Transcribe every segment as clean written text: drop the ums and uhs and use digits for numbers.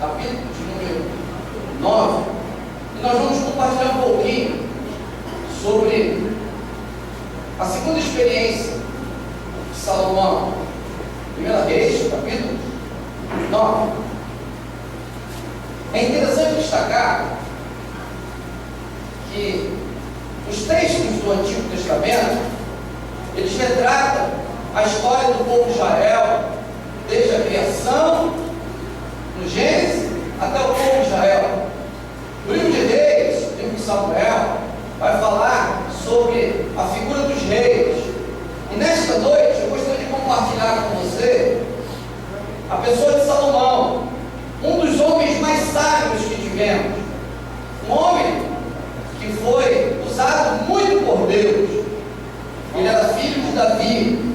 capítulo de número 9, e nós vamos compartilhar um pouquinho sobre a segunda experiência de Salomão. 1 Reis, capítulo 9. É interessante destacar que os textos do Antigo Testamento, eles retratam a história do povo de Israel, desde a criação, no Gênesis, até o povo de Israel. O livro de Reis, o livro de Samuel, vai falar sobre a figura dos reis. E nesta noite, eu gostaria de compartilhar com você a pessoa de Salomão, um dos homens mais sábios que tivemos. Um homem que foi usado muito por Deus. Ele era filho de Davi,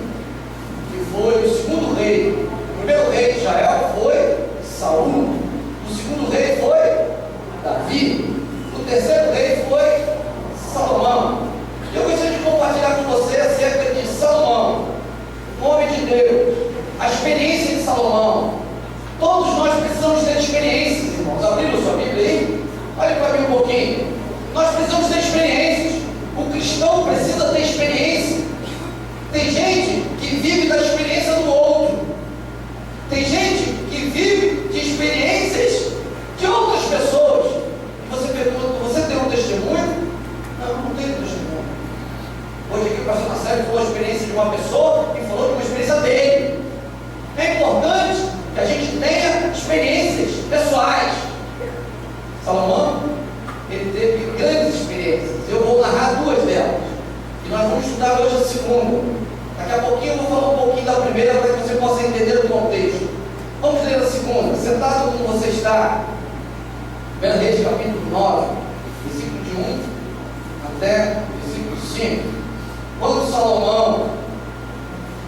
que foi o segundo rei. O primeiro rei de Israel foi Saul. O segundo rei foi Davi. O terceiro rei foi Salomão. Eu gostaria de compartilhar com você acerca de Salomão, um homem de Deus, a experiência de Salomão. Todos nós precisamos ter experiências, irmãos. Abriram sua Bíblia aí? Olha para mim um pouquinho. Nós precisamos ter experiências. O cristão precisa ter experiência. Tem gente que vive da experiência do outro. Tem gente que vive de experiências de outras pessoas. E você pergunta, você tem um testemunho? Não tenho testemunho. Hoje aqui o pastor Marcelo falou a experiência de uma pessoa e falou de uma experiência dele. É importante que a gente tenha experiências pessoais. Salomão, ele teve grandes experiências. Eu vou narrar duas delas. E nós vamos estudar hoje a segunda. Daqui a pouquinho eu vou falar um pouquinho da primeira para que você possa entender o contexto. Vamos ler a segunda. Sentado como você está. 1 Reis capítulo 9, versículo de 1 até versículo 5. Quando Salomão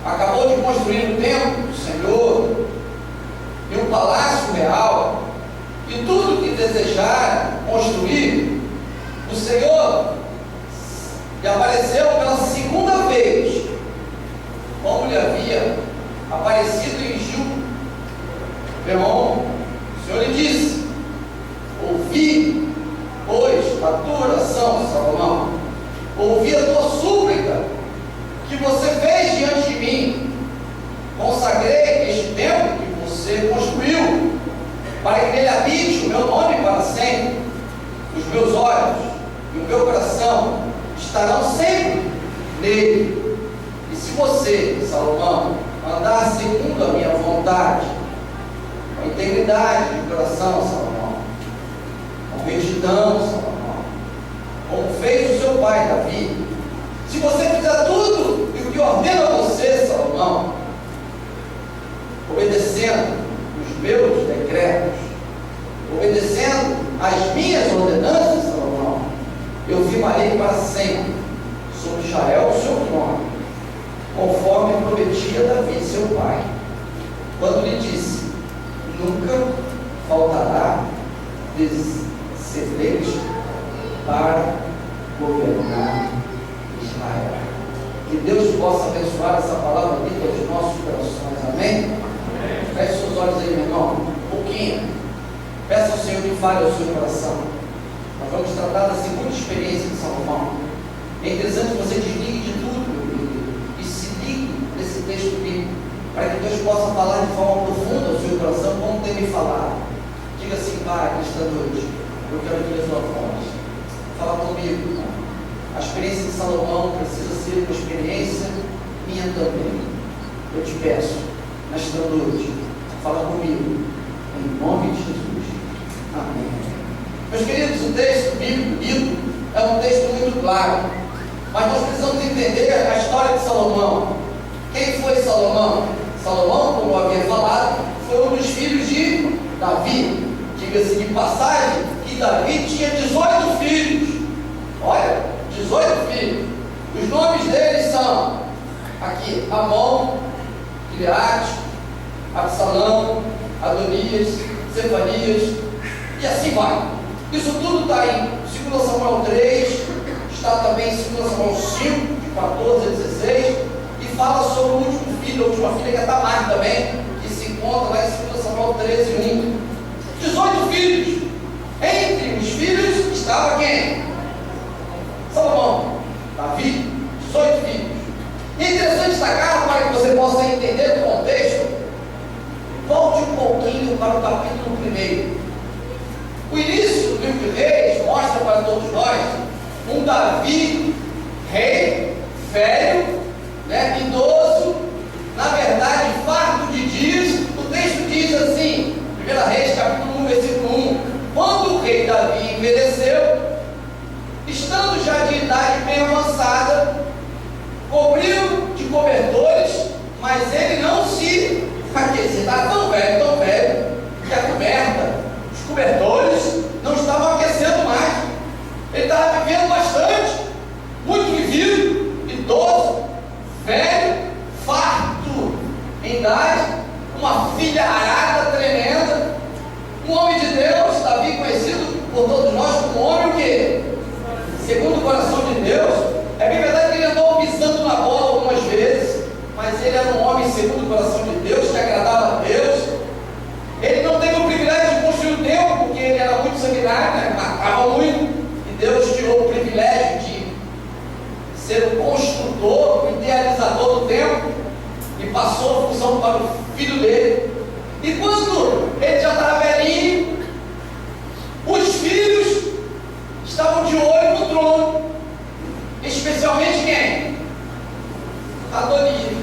acabou de construir o templo do Senhor e o palácio real e tudo que desejara construir, o Senhor lhe apareceu pela segunda vez, como lhe havia aparecido em Gilbeon. O Senhor lhe disse: ouvi, pois, a tua oração, Salomão, ouvi a tua súplica que você fez diante de mim. Consagrei este templo que você construiu, para que nele habite o meu nome para sempre. Os meus olhos e o meu coração estarão sempre nele. E se você, Salomão, andar segundo a minha vontade, com integridade de coração, Salomão, com retidão, Salomão, como fez o seu pai Davi, se você fizer tudo o que ordena a você, Salomão, obedecendo os meus decretos, obedecendo as minhas ordenanças, Salomão, eu firmarei para sempre sobre Israel o seu trono, conforme prometia Davi, seu pai, quando lhe disse: nunca faltará descendente para governar Israel. Que Deus possa abençoar essa palavra dita aos nossos corações. Amém? Feche seus olhos aí, meu irmão, um pouquinho. Peça ao Senhor que fale ao seu coração. Nós vamos tratar da segunda experiência de Salomão. É interessante que você desligue de tudo, meu querido, e se ligue nesse texto bíblico, para que Deus possa falar de forma profunda ao seu coração, como tem me falado. Diga assim: Pai, nesta noite, eu quero ouvir a sua voz. Fala comigo, irmão. A experiência de Salomão precisa ser uma experiência minha também. Eu te peço, nesta noite, fala comigo, em nome de Jesus. Amém. Meus queridos, o texto bíblico lido é um texto muito claro, mas nós precisamos entender a história de Salomão. Quem foi Salomão? Salomão, como eu havia falado, foi um dos filhos de Davi. Diga-se de passagem que Davi tinha 18 filhos. Olha, 18 filhos. Os nomes deles são aqui: Amon, Gileade, Absalão, Adonias, Zefanias, e assim vai. Isso tudo está em 2 Samuel 3, está também em 2 Samuel 5, de 14 a 16, e fala sobre o último filho, a última filha, que é Tamar também, que se encontra lá em 2 Samuel 13, 1. 18 O início do livro de Reis mostra para todos nós um Davi, rei, velho, né, idoso, na verdade, farto de dias. O texto diz assim, 1 Reis, capítulo 1, versículo 1: quando o rei Davi envelheceu, estando já de idade bem avançada, cobriu de cobertores, mas ele não se aquecia. Estava tão velho, que a coberta, os cobertores, não estavam aquecendo mais. Ele estava vivendo bastante, muito vivido, idoso, velho, farto em idade, uma filharada tremenda, um homem de Deus. Davi, conhecido por todos nós como homem o quê? Segundo o coração de Deus. É bem verdade que ele andou pisando na bola algumas vezes, mas ele era um homem segundo o coração de Deus, que agradava a Deus. Ele não teve o privilégio de construir o templo, porque ele era muito sanguinário, né? Matava muito, e Deus tirou o privilégio de ser o construtor, o idealizador do templo, e passou a função para o filho dele. E quando ele já estava velhinho, os filhos estavam de olho no trono, especialmente quem? Adonias.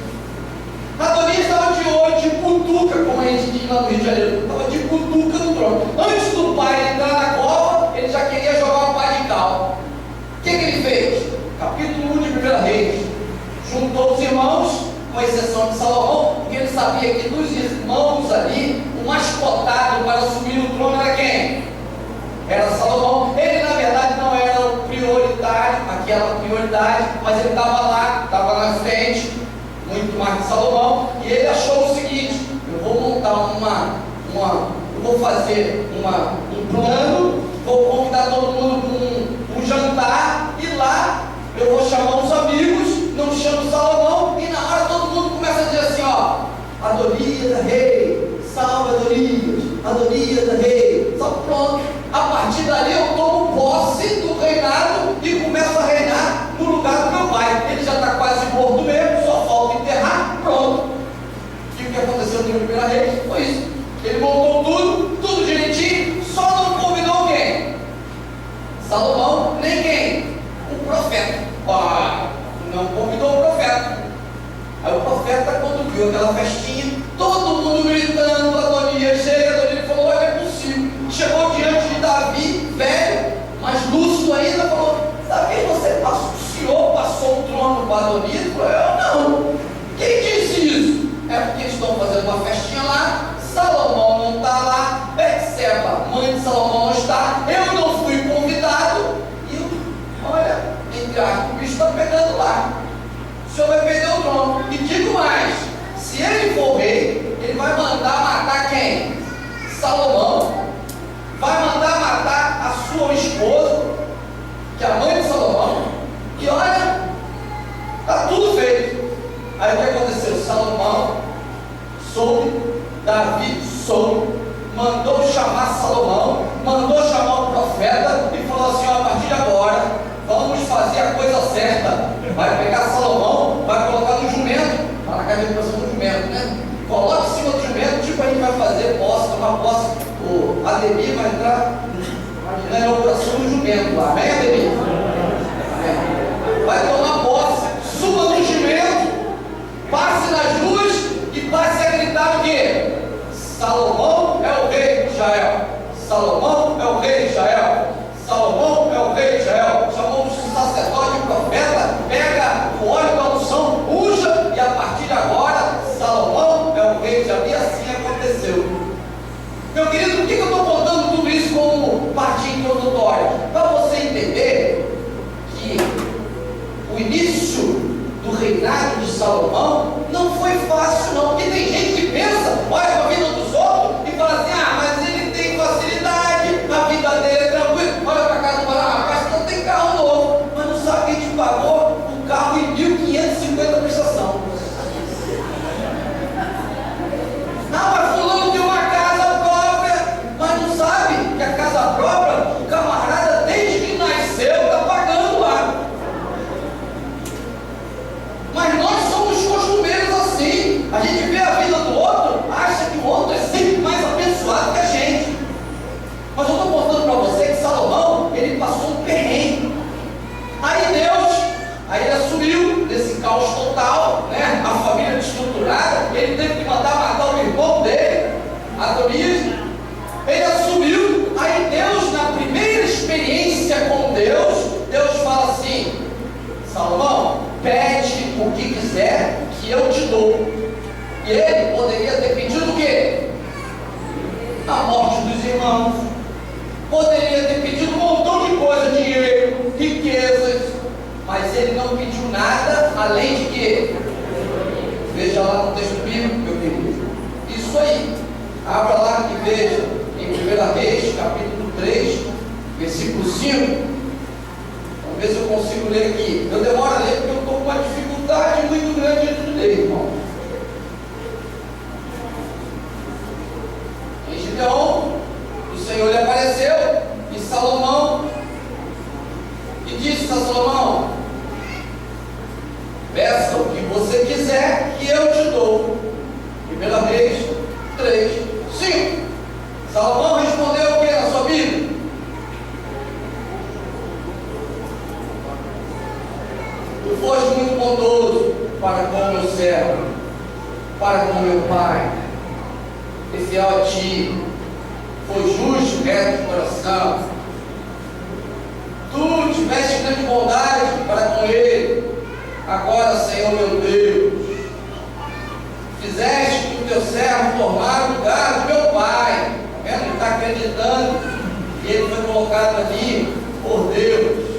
Adonias estava de olho, de cutuca, como a gente diz lá no Rio de Janeiro, estava de cutuca no trono. Antes do pai entrar na cova, ele já queria jogar uma pá de cal. O que ele fez? Capítulo 1 de 1 Reis: juntou os irmãos, com exceção de Salomão, porque ele sabia que dos irmãos ali, o mais cotado para assumir o trono era quem? Era Salomão. Ele, na verdade, não era o prioritário, aquela prioridade, mas ele estava lá, estava na frente, muito mais que Salomão, e ele achou o seguinte: eu vou montar eu vou fazer um plano, vou convidar todo mundo para um jantar, e lá eu vou chamar os amigos, não chamo Salomão, e na hora todo mundo começa a dizer assim, ó: Adonias, rei, salve Adonias, Adonias, rei. Só pronto, a partir dali eu tomo posse do reinado e começo a reinar no lugar do meu pai. Ele já está quase morto mesmo, só falta enterrar, pronto. E o que aconteceu no primeiro rei foi isso. Ele montou tudo direitinho, só não convidou quem? Salomão, nem quem? O profeta. Não convidou o profeta. Aí o profeta, quando viu aquela festinha, todo mundo gritando, Adonias, chega, Adonias, falou: olha, é possível. Chegou diante de Davi, velho, mas lúcido ainda, falou: Davi, o senhor passou o trono para Adonias? Ele falou: eu não. Quem disse isso? É porque eles estão fazendo uma festinha lá, Salomão não está lá, Betseba, mãe de Salomão, não está, eu não fui convidado, e olha, entre aspas, o bicho está pegando lá. O senhor vai perder o trono. E digo mais: se ele for rei, ele vai mandar matar quem? Salomão. Vai mandar matar a sua esposa, que é a mãe de Salomão. E olha, está tudo feito. Aí o que aconteceu? Salomão soube, Davi soube, mandou chamar Salomão, mandou chamar o profeta e falou assim: ó, a partir de agora vamos fazer a coisa certa. Vai pegar Salomão, vai colocar no jumento, lá na casa de educação do jumento, né? Coloca em cima do jumento, tipo a gente vai fazer posse, tomar posse. O Ademir vai entrar na inauguração do jumento lá, vem Ademir? Vai tomar posse, suba no jumento, passe nas ruas e passe a gritar o quê? Salomão é o rei de Israel. Salomão é o rei de Israel. Salomão é o rei de Israel. Chamou o sacerdote e o profeta, pega o óleo da unção, unja, e a partir de agora Salomão é o rei de Israel. E assim aconteceu. Meu querido, por que eu estou contando tudo isso como parte introdutória? Para você entender que o início do reinado de Salomão não foi fácil não, porque tem gente que pensa, olha para a vida dos outros e fala assim: ah, mas ele tem facilidade, a vida quiser, que eu te dou. E ele poderia ter pedido o quê? A morte dos irmãos. Poderia ter pedido um montão de coisa, dinheiro, riquezas, mas ele não pediu nada além de quê? Veja lá no texto bíblico, meu querido. Isso aí. Abra lá e veja em 1 Reis, capítulo 3, versículo 5. Vamos ver se eu consigo ler aqui. Eu demoro a ler porque eu estou com uma dificuldade muito grande de ler, irmão. Então, o Senhor lhe apareceu e Salomão e disse a Salomão: peça o que você quiser que eu te dou. 1 Reis 3, 5. Salomão respondeu o que na sua Bíblia? Tu foste muito bondoso para com o meu servo, para com o meu pai, e fiel a ti, foi justo, reto de coração. Tu tiveste grande bondade para com ele. Agora, Senhor meu Deus, fizeste que o teu servo tornar o lugar do meu pai. Está vendo? Ele está acreditando que ele foi colocado ali por Deus.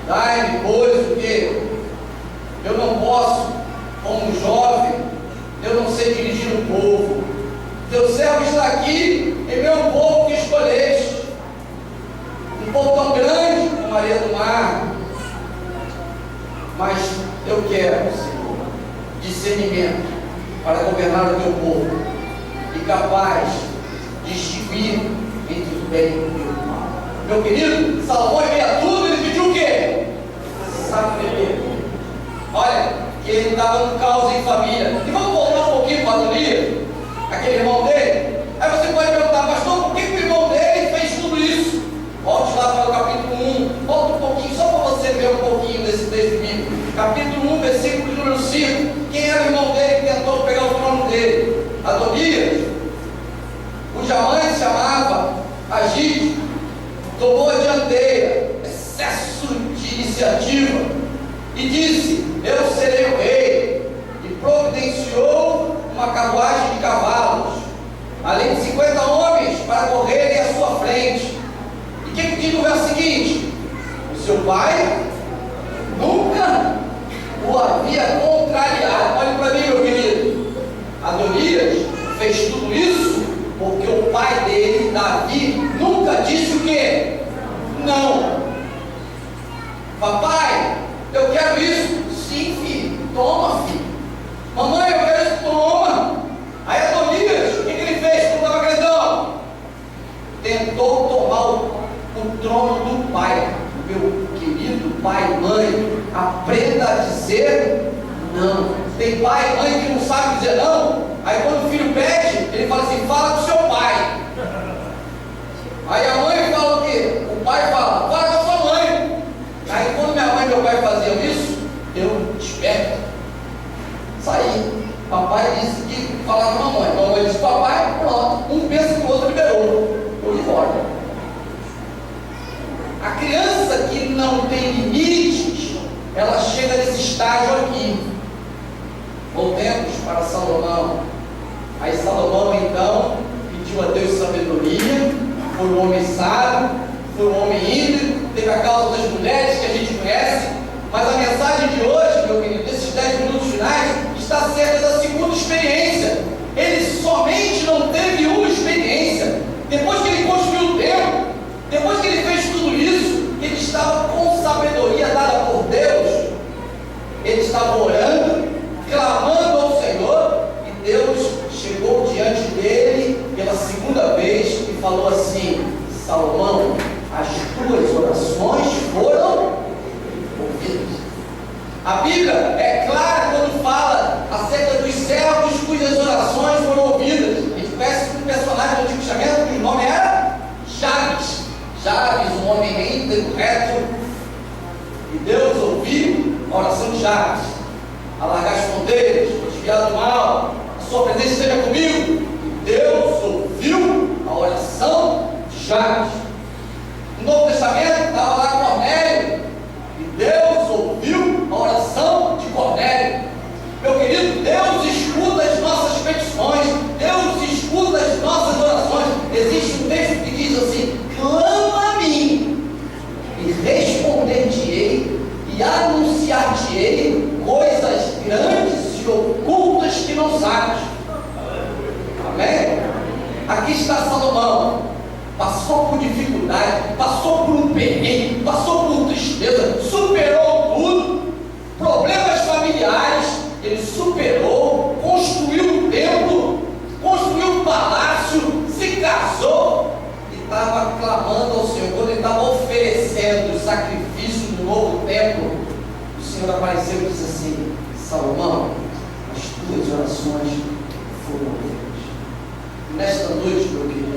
Dai-me, pois, o que? Eu não posso, como jovem, eu não sei dirigir o povo. Teu servo está aqui em meu povo que escolheste, um povo tão grande como a areia do mar. Mas eu quero, Senhor, discernimento para governar o teu povo e capaz de distinguir entre o bem e o mal. Meu querido, Salomão via tudo, ele pediu o quê? Sabedoria. Olha, que ele estava no caos em família. E vamos voltar um pouquinho para Adonias, aquele irmão dele. Aí você pode perguntar: pastor, por que o irmão dele fez tudo isso? Volte lá para o capítulo 1, volta um pouquinho, só para você ver um pouquinho desse texto bíblico. Capítulo 1, versículo número 5. Quem era o irmão dele que tentou pegar o trono dele? Adonias, cuja mãe se chamava Agite, tomou a dianteira, excesso de iniciativa, e disse: eu serei o rei, e providenciou uma carruagem de cavalos, além de 50 homens para correrem à sua frente. E o que diz no verso seguinte? O seu pai nunca o havia contrariado. Olhe para mim, meu querido. Adonias fez tudo isso porque o pai dele, Davi, nunca disse o quê? Não. Papai, eu quero isso. Sim, filho. Toma, filho. Mamãe, eu quero isso. Toma. Aí Adonias, o que ele fez quando estava grandão? Tentou tomar o trono do pai. Meu querido pai e mãe, aprenda a dizer não. Tem pai e mãe que não sabe dizer não. Aí quando o filho pede, ele fala assim: fala com seu pai. Aí a mãe fala o quê? O pai fala: fala com a sua mãe. Aí quando minha mãe e meu pai faziam isso, eu desperto. Saí. Papai disse que falava com a mamãe. Mamãe disse papai, pronto. Um pensa que o outro liberou. Eu ia embora. A criança que não tem limites, ela chega nesse estágio aqui. Voltemos para Salomão. Aí Salomão então pediu a Deus sabedoria, foi um homem sábio, foi um homem íntegro, teve a causa das mulheres que a gente conhece. Mas a mensagem de hoje, meu querido, desses 10 minutos finais, está acerca da segunda experiência. Ele somente não teve uma experiência. Depois que ele construiu o templo, depois que ele fez tudo isso, ele estava com sabedoria dada por Deus. Ele estava orando, clamando ao Senhor, e Deus chegou diante dele pela segunda vez e falou assim: Salomão, as tuas orações foram ouvidas. A Bíblia é clara quando fala acerca dos servos cujas orações foram ouvidas. A gente conhece um personagem do Antigo Testamento cujo nome era Jabes. Jabes, um homem íntegro, reto, e Deus ouviu a oração de Jabes: alargar as fronteiras, desviar do mal, a sua presença esteja comigo. E Deus ouviu a oração de Jabes. No Novo Testamento estava lá Cornélio, e Deus ouviu a oração de Cornélio. que não sábios. Amém? Aqui está Salomão. Passou por dificuldade, passou por um perrengue, passou por tristeza, superou tudo, problemas familiares, ele superou, construiu um templo, construiu um palácio, se casou e estava clamando ao Senhor. Quando ele estava oferecendo o sacrifício do novo templo, o Senhor apareceu e disse assim: Salomão, as tuas orações foram ouvidas. Nesta noite, meu querido,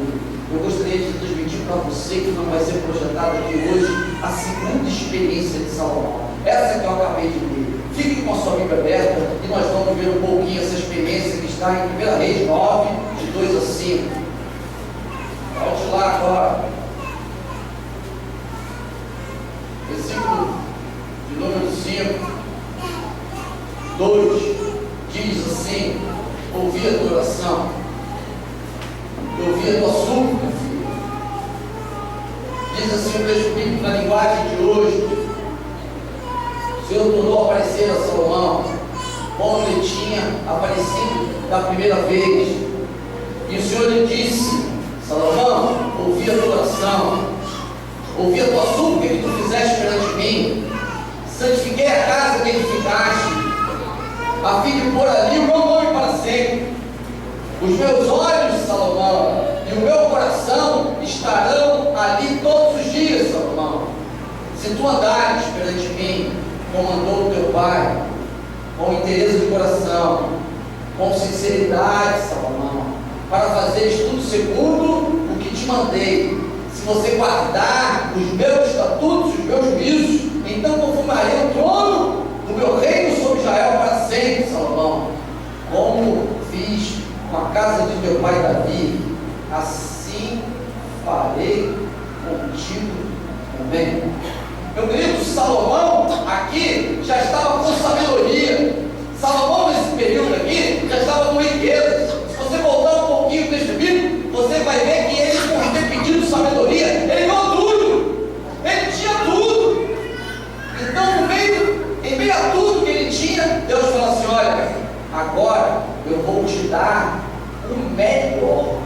eu gostaria de transmitir para você, que não vai ser projetado aqui hoje, a segunda experiência de Salomão. Essa que eu acabei de ler. Fique com a sua Bíblia aberta e nós vamos ver um pouquinho essa experiência que está em 1 Reis 9, de 2 a 5. Volte lá agora. Versículo de número 5. 2 diz assim: ouvi a tua oração, ouvi a tua súplica, filho. Diz assim o texto bíblico na linguagem de hoje: o Senhor tornou a aparecer a Salomão, como ele tinha aparecido da primeira vez. E o Senhor lhe disse: Salomão, ouvi a tua oração, ouvi a tua súplica que tu fizeste perante mim. Santifiquei a casa que edificaste, a fim de pôr ali o meu nome para sempre. Os meus olhos, Salomão, e o meu coração estarão ali todos os dias, Salomão. Se tu andares perante mim, como andou o teu pai, com interesse de coração, com sinceridade, Salomão, para fazeres tudo segundo o que te mandei, se você guardar os meus estatutos, os meus juízos, então conformarei o trono do meu reino sobre Israel para sempre, Salomão, como fiz com a casa de teu pai Davi, assim farei contigo também. Meu querido, Salomão aqui já estava com sabedoria. Salomão nesse período aqui já estava com riqueza. Se você voltar um pouquinho neste vídeo, você vai ver que ele, por ter pedido sabedoria, ele ganhou tudo. Ele tinha tudo. Então, em meio a tudo que ele tinha, Deus falou assim: olha, agora eu vou te dar o melhor.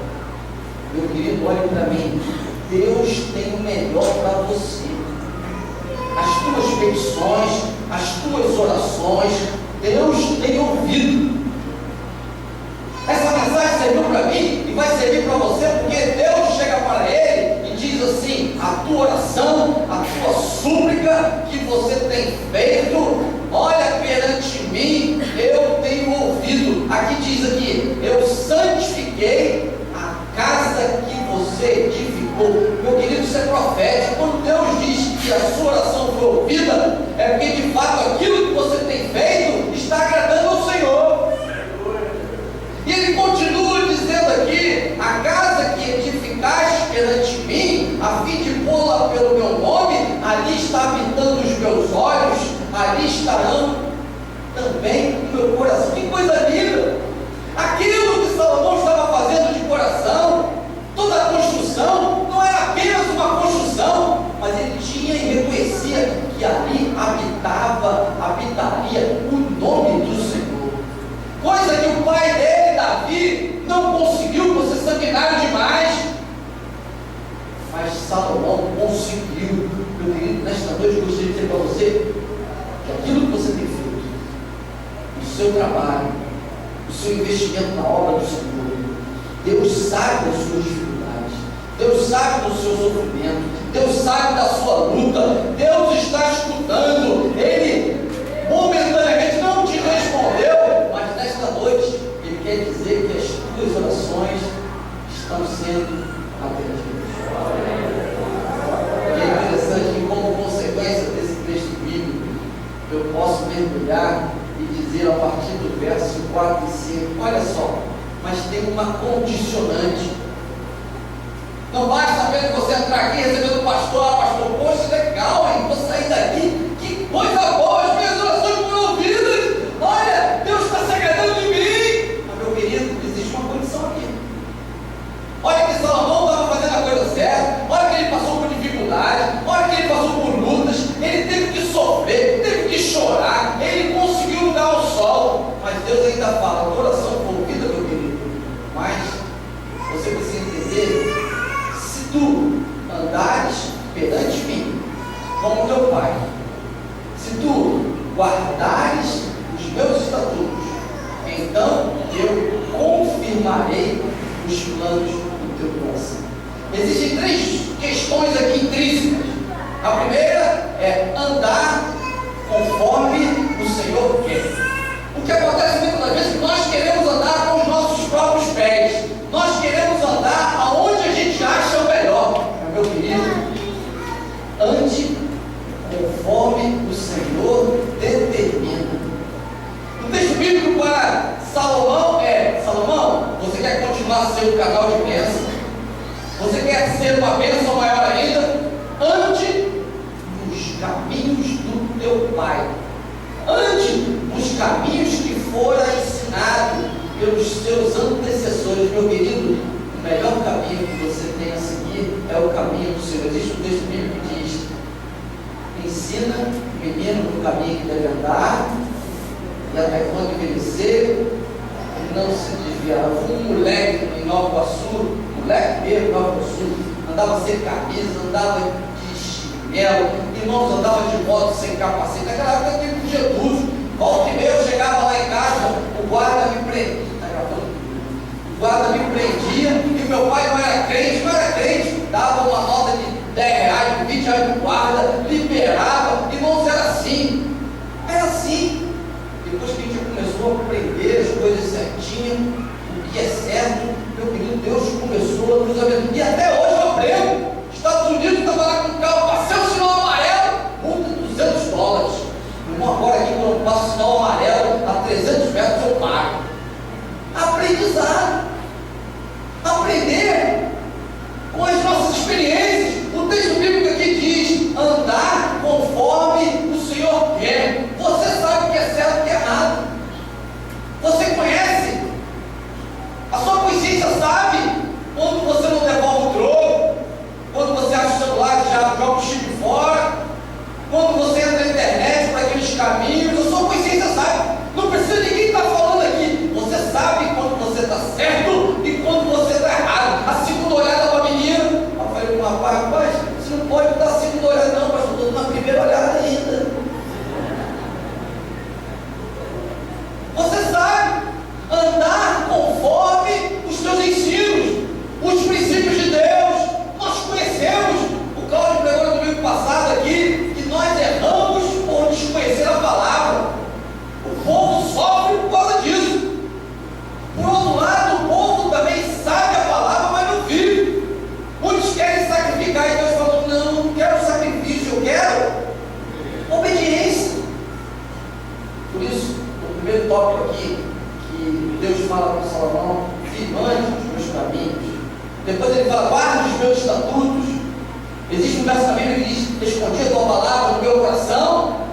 Meu querido, olhe para mim. Deus tem o melhor para você. As tuas petições, as tuas orações, Deus tem ouvido. Essa mensagem serviu para mim e vai servir para você, porque Deus chega para ele e diz assim: a tua oração, a tua súplica que você tem feito, olha, perante mim eu tenho ouvido. Aqui diz aqui: eu santifiquei a casa que você edificou. Meu querido, isso é profético. Quando Deus diz que a sua oração foi ouvida, é porque de fato aquilo que você tem feito está agradando ao Senhor. E ele continua dizendo aqui: a casa que edificaste perante mim, a fim de pô-la pelo meu nome, ali está habitando os meus olhos, ali estarão também o meu coração. Que coisa linda! Aquilo que Salomão estava fazendo de coração, toda a construção, não era apenas uma construção, mas ele tinha e reconhecia que ali habitaria o nome do Senhor. Coisa que o pai dele, Davi, não conseguiu, por ser sanguinário demais. Mas Salomão conseguiu. Meu querido, nesta noite eu gostaria de dizer para você que aquilo que você tem feito, o seu trabalho, o seu investimento na obra do Senhor, Deus sabe das suas dificuldades, Deus sabe do seu sofrimento, Deus sabe da sua luta, Deus está escutando. Ele momentaneamente não te respondeu, mas nesta noite Ele quer dizer que as tuas orações estão sendo atendidas. E é interessante que, como consequência desse texto bíblico, eu posso mergulhar e dizer a partir do verso 4 e 5, olha só, mas tem uma condicionante. Não basta apenas você entrar aqui recebendo o pastor, pastor, poxa, legal, hein? Vou sair daqui, que coisa boa, as minhas orações foram ouvidas, olha, Deus está se agradando de mim. Mas, meu querido, existe uma condição aqui. Olha que Salomão estava fazendo a coisa certa, olha que ele passou por dificuldade, olha que ele passou por lutas, ele teve que sofrer, teve que chorar, ele conseguiu dar o sol, mas Deus ainda fala: a oração existem três questões aqui intrínsecas. A primeira é andar conforme o Senhor quer. O que acontece muitas das vezes é que nós queremos andar com os nossos próprios pés. Nós queremos andar aonde a gente acha o melhor. Meu querido, ande conforme o Senhor determina. O texto bíblico para Salomão é: Salomão, você quer continuar a ser um canal de bênção? Você quer ser uma bênção maior ainda? Ande nos caminhos do teu pai. Ande nos caminhos que foram ensinados pelos seus antecessores. Meu querido, o melhor caminho que você tem a seguir é o caminho do Senhor. Existe um texto bíblico que diz: ensina o menino no caminho que deve andar, e até quando envelhecer, não se desviará. Um moleque em Nova Iguaçu, moleque mesmo em Nova Iguaçu, andava sem camisa, andava de chinelo, irmãos, andava de moto sem capacete. Naquela época eu tinha Jesus. Volta e meia eu chegava lá em casa, o guarda me prendia. O guarda me prendia, e meu pai não era crente, dava uma nota de 10 reais, de 20 reais do guarda, liberava. Irmãos, era assim. Era assim. Depois que a gente começou a aprender as coisas certinhas, o que é certo, meu querido, Deus começou a nos abençoar. E até hoje eu aprendo. Estados Unidos estava lá com o carro, passei o sinal amarelo, multa de $200. Irmão, agora aqui, quando eu passo o sinal amarelo a 300 metros, eu pago. Aprendizado. Aprender com as nossas experiências. O texto bíblico aqui diz: andar conforme o Senhor quer. Você sabe o que é certo e o que é errado. Você conhece. A sua consciência sabe quando você não devolve o troco, quando você acha o celular e já joga o chip fora, quando você entra na internet para aqueles caminhos. A sua consciência sabe. Não precisa ninguém estar falando aqui. Você sabe quando você está certo e quando você está errado. A segunda olhada para a menina, eu falei para o rapaz: você não pode dar a segunda olhada não, pastor, estou na primeira olhada ainda. Você sabe andar conforme os teus ensinos, os princípios de Deus. Nós conhecemos, o Cláudio pregou no domingo passado aqui, que nós erramos por desconhecer a palavra. O povo sofre por causa disso. Por outro lado, o povo também sabe a palavra, mas não vive. Muitos querem sacrificar, e Deus falou: não quero sacrifício, eu quero obediência. Por isso, o primeiro tópico aqui, que Deus fala com Salomão: firmante os meus caminhos. Depois ele fala: guarde os meus estatutos. Existe um verso na Bíblia que diz: escondi a tua palavra no meu coração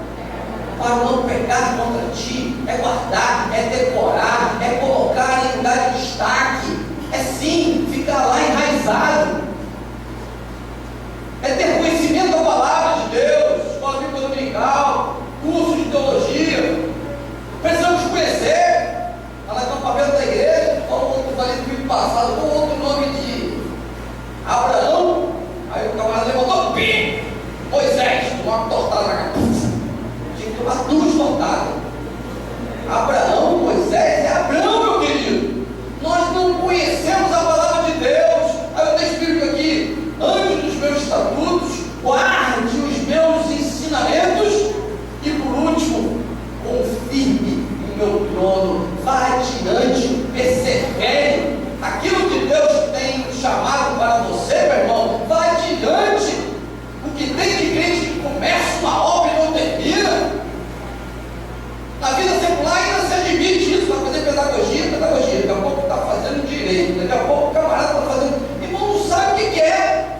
para não pecar contra ti. É guardar, é decorar, é colocar em lugar de destaque, é sim ficar lá enraizado, é ter conhecimento da palavra de Deus, escola bíblica dominical, curso de teologia. Precisamos conhecer. Lá no acampamento da igreja, falou outro ali no domingo passado, com outro nome de Abraão. Aí o camarada levantou: pim! Moisés, tomou uma tortada na cabeça. Tinha que tomar 2 tortadas. Abraão, Moisés é Abraão, meu querido. Nós não conhecemos a palavra de Deus. Aí eu texto bíblico aqui: ande nos meus estatutos, guarde os meus ensinamentos, e por último, confirme o meu trono. Vá adiante, persevere. Aquilo que Deus tem chamado para você, meu irmão, vá adiante. O que tem de crente que começa uma obra e não termina. Na vida secular ainda se admite isso, para fazer pedagogia. Daqui a pouco está fazendo direito, daqui a pouco o camarada está fazendo. Irmão, não sabe o que é.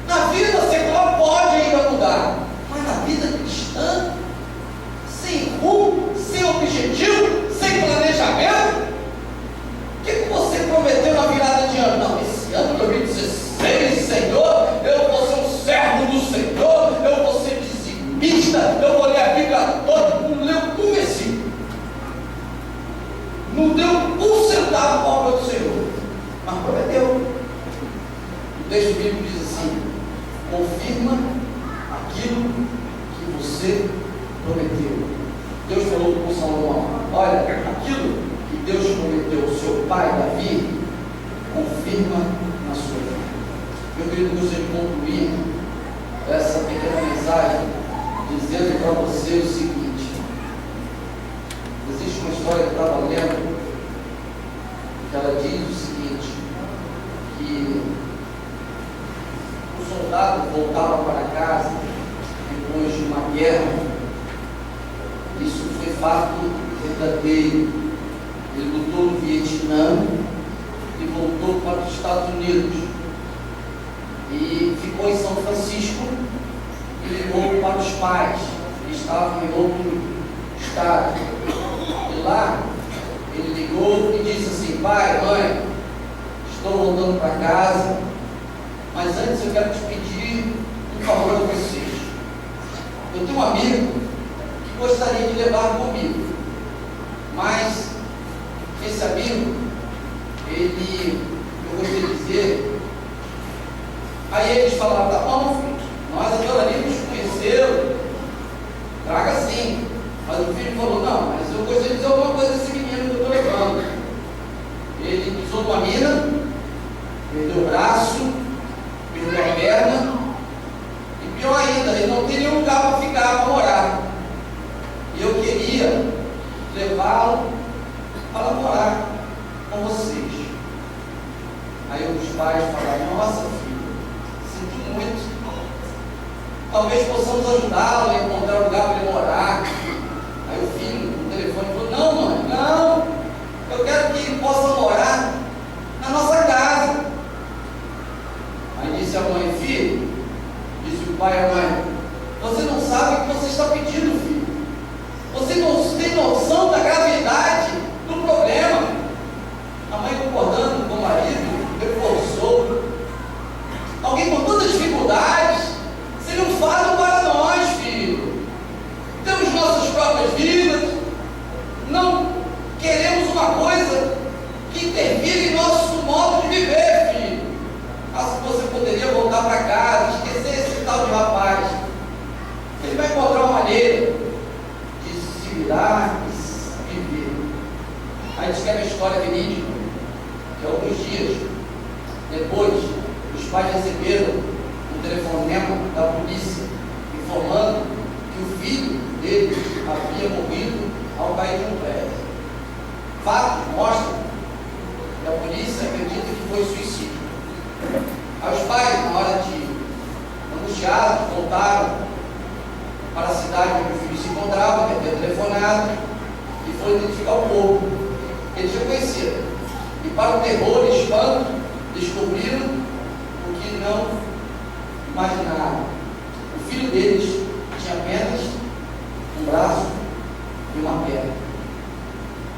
Na vida secular pode ainda mudar, mas na vida cristã, sem rumo, sem objetivo, sem planejamento, o que você prometeu na virada de ano? Não, esse ano 2016, Senhor, eu vou ser um servo do Senhor, eu vou ser dizimista, eu vou ler a Bíblia toda. Não leu um versículo, não deu um centavo para a obra do Senhor, mas prometeu. O texto bíblico diz assim: confirma aquilo que você prometeu. Deus falou com Salomão: olha, aquilo que Deus prometeu ao seu pai Davi, confirma na sua vida. Meu querido, gostaria de concluir essa pequena mensagem dizendo para você o seguinte: existe uma história que eu estava lendo, que ela diz o seguinte, que o soldado voltava para casa depois de uma guerra. Isso foi fato verdadeiro. Ele lutou no Vietnã e voltou para os Estados Unidos e ficou em São Francisco e ligou para os pais que estavam em outro estado. E lá ele ligou e disse assim: pai, mãe, estou voltando para casa, mas antes eu quero te pedir um favor a vocês. Eu tenho um amigo que gostaria de levar comigo, mas esse amigo, eu gostaria de dizer, aí eles falaram: tá bom, filho, nós adoraríamos conhecê-lo, traga sim. Mas o filho falou: não, mas eu gostaria de dizer alguma coisa desse menino que eu estou levando. Ele pisou numa mina, perdeu o braço, perdeu a perna, e pior ainda, ele não tem nenhum lugar para ficar, para morar. E eu queria levá-lo para morar com vocês. Aí os pais falaram: nossa, filho, sinto muito, talvez possamos ajudá-lo a encontrar um lugar para ele morar. Aí o filho, no telefone, falou: não, mãe, não, eu quero que ele possa morar na nossa casa. Aí disse a mãe: filho, disse o pai à mãe, você não sabe o que você está pedindo, filho. Você não tem noção da gravidade do problema. A mãe, concordando com o marido, reforçou: alguém com tantas dificuldades seria um fardo para nós, filho. Temos nossas próprias vidas, não queremos uma coisa que interfira em nosso modo de viver, filho. Acho que você poderia voltar para casa, esquecer esse tal de rapaz. Ele vai encontrar uma maneira de se virar e se viver. Aí diz que é uma história verídica, que alguns dias depois, os pais receberam um telefonema da polícia informando que o filho dele havia morrido ao cair de um prédio. Fatos mostram que a polícia acredita que foi suicídio. Aí os pais, na hora de angustiados, voltaram para a cidade onde o filho se encontrava, que havia telefonado, e foram identificar o corpo. Eles reconheceram. E para o terror e espanto, descobriram o que não imaginaram. O filho deles tinha apenas um braço e uma perna.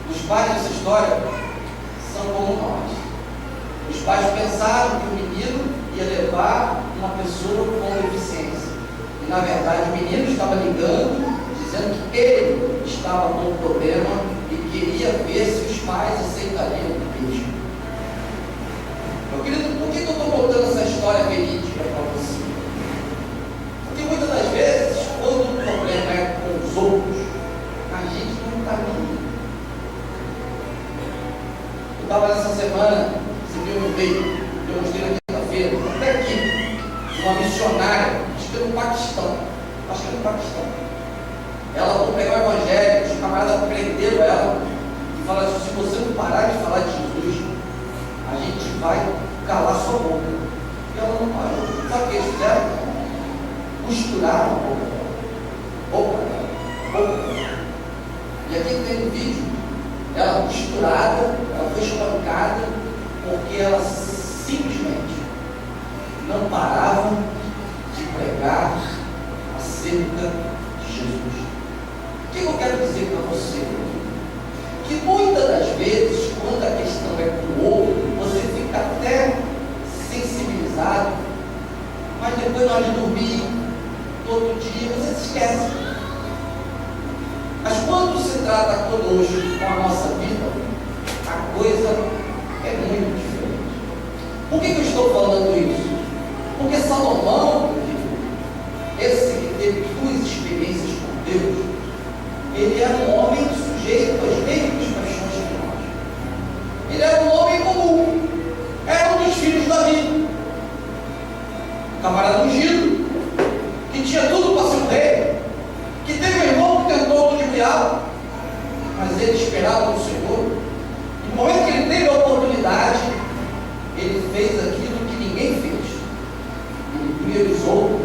Os pais dessa história são como nós. Os pais pensaram que o menino ia levar uma pessoa com deficiência. E na verdade o menino estava ligando, dizendo que ele estava com um problema e queria ver se os pais aceitariam o mesmo. Meu querido, por que eu estou contando essa história verídica para você? Porque muitas das vezes, quando o problema é com os outros, a gente não está nem. Eu estava nessa semana, você viu no meio, eu mostrei na quinta-feira, até aqui, uma missionária, acho que é no Paquistão. Ela foi pegar o evangelho, os camaradas prenderam ela e falaram assim: se você não parar de falar de Jesus, a gente vai calar sua boca. E ela não parou. Sabe o que eles fizeram? Costuraram a boca dela. E aqui tem um vídeo, ela costurada, ela foi espancada, porque ela simplesmente não parava de pregar acerca de Jesus. O que eu quero dizer para você? Que muitas das vezes, quando a questão é com o outro, você fica até sensibilizado, mas depois na hora de dormir, todo dia, você se esquece. Mas quando se trata conosco, com a nossa vida, a coisa é muito diferente. Por que eu estou falando isso? Porque Salomão, esse que teve duas experiências com Deus, ele era um homem sujeito às mesmas paixões que nós. Ele era um homem comum, era um dos filhos da vida. camarada ungido, que tinha tudo para ser um rei, que teve um irmão que tentou ludibriá-lo, mas ele esperava no Senhor. E no momento que ele teve a oportunidade, ele fez aquilo que ninguém fez. Ele priorizou o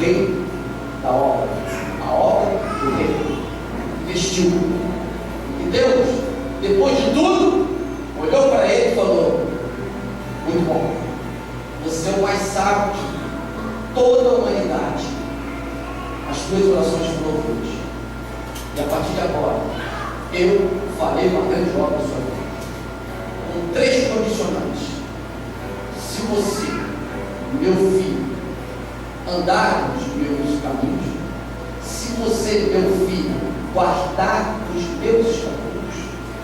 rei da obra, a obra do rei. Vestiu. E Deus, depois de tudo, olhou para ele e falou: muito bom, você é o mais sábio de toda a humanidade. As tuas orações foram ouvidas. E a partir de agora, eu farei uma grande obra na sua vida, com 3 condicionantes. Se você, meu filho, andar nos meus caminhos, se você, meu filho, guardar os meus estatutos,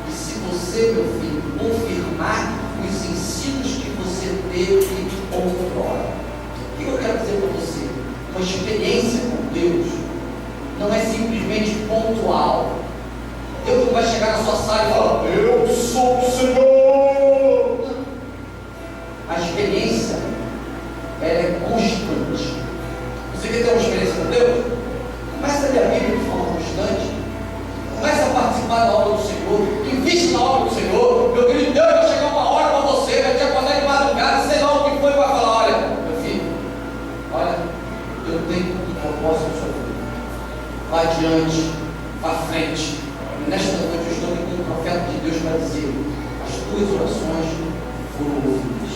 e se você, meu filho, confirmar os ensinos que você teve outrora. O que eu quero dizer para você? Uma experiência com Deus não é simplesmente pontual. Deus não vai chegar na sua sala e falar: eu sou o Senhor. Não. A experiência, ela é constante. Você quer ter uma experiência com Deus? Começa a ler a Bíblia de forma constante. Começa a participar da obra do Senhor. Investe na obra do Senhor. Meu querido, Deus vai chegar uma hora para você, vai te acordar de madrugada, sei lá o que foi, vai falar: olha, meu filho, olha, eu tenho um propósito na sua vida. Vá adiante, vá à frente. E nesta noite eu estou aqui com um profeta de Deus para dizer: as tuas orações foram ouvidas.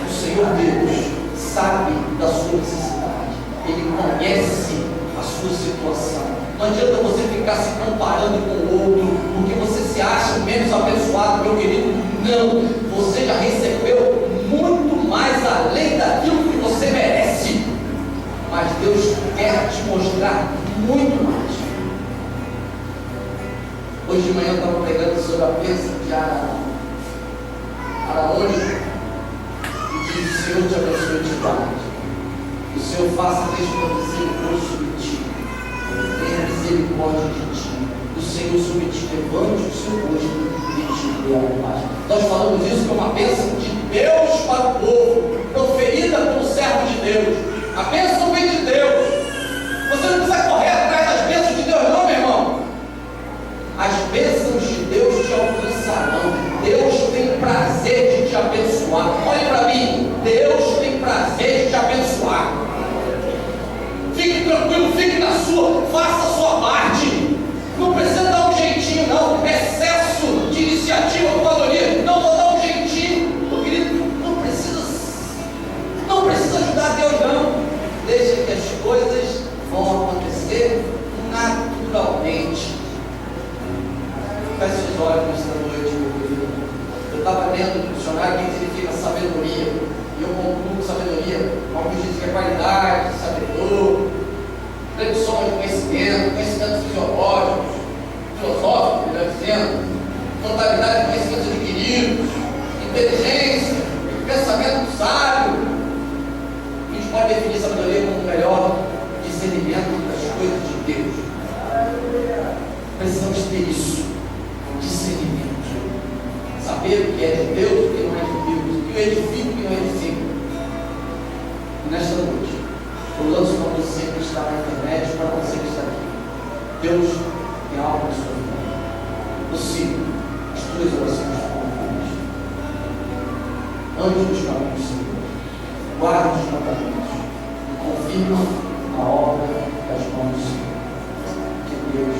O Senhor Deus sabe da sua necessidade. Ele conhece a sua situação. Não adianta você ficar se comparando com o outro, porque você se acha menos abençoado, meu querido. Não, você já recebeu muito mais além daquilo que você merece. Mas Deus quer te mostrar muito mais. Hoje de manhã eu estava pregando sobre a bênção de Araújo, e diz: o Senhor te abençoe e te guarde. O Senhor faça resplandecer o rosto sobre ti, tenha misericórdia de ti. O Senhor sobre ti levante o seu rosto e te dê a paz. Nós falamos isso como uma bênção de Deus para o povo, proferida pelo servo de Deus. A bênção vem de Deus. Você não precisa correr atrás das bênçãos de Deus, não, meu irmão. As bênçãos de Deus te alcançarão. Deus tem prazer de te abençoar. Olhe para mim, Deus tem prazer de te abençoar. Fique tranquilo, fique na sua, faça a sua parte. Não precisa dar um jeitinho, não. Excesso de iniciativa com valia. Não vou dar um jeitinho. Meu querido, não precisa ajudar Deus, não. Deixa que as coisas vão acontecer naturalmente. Feche os olhos nesta noite, meu querido. Eu estava lendo no dicionário que significa sabedoria. E eu concluo sabedoria. Alguns dizem que é qualidade, sabedor, redução de conhecimento, conhecimentos fisiológicos, filosóficos, melhor dizendo, totalidade de conhecimentos adquiridos, inteligência, pensamento sábio. A gente pode definir sabedoria como o melhor discernimento das coisas de Deus. Precisamos ter isso. Discernimento, saber o que é de Deus, o que não é de Deus, o que edifica, o que não edifica. E nesta noite, eu lanço para você que está na internet, para você que está aqui: Deus tem algo na sua vida. Você, as tuas orações foram ouvidas. Ande nos caminhos do Senhor, guarde os mandamentos e confirma a obra das mãos do Senhor. Que Deus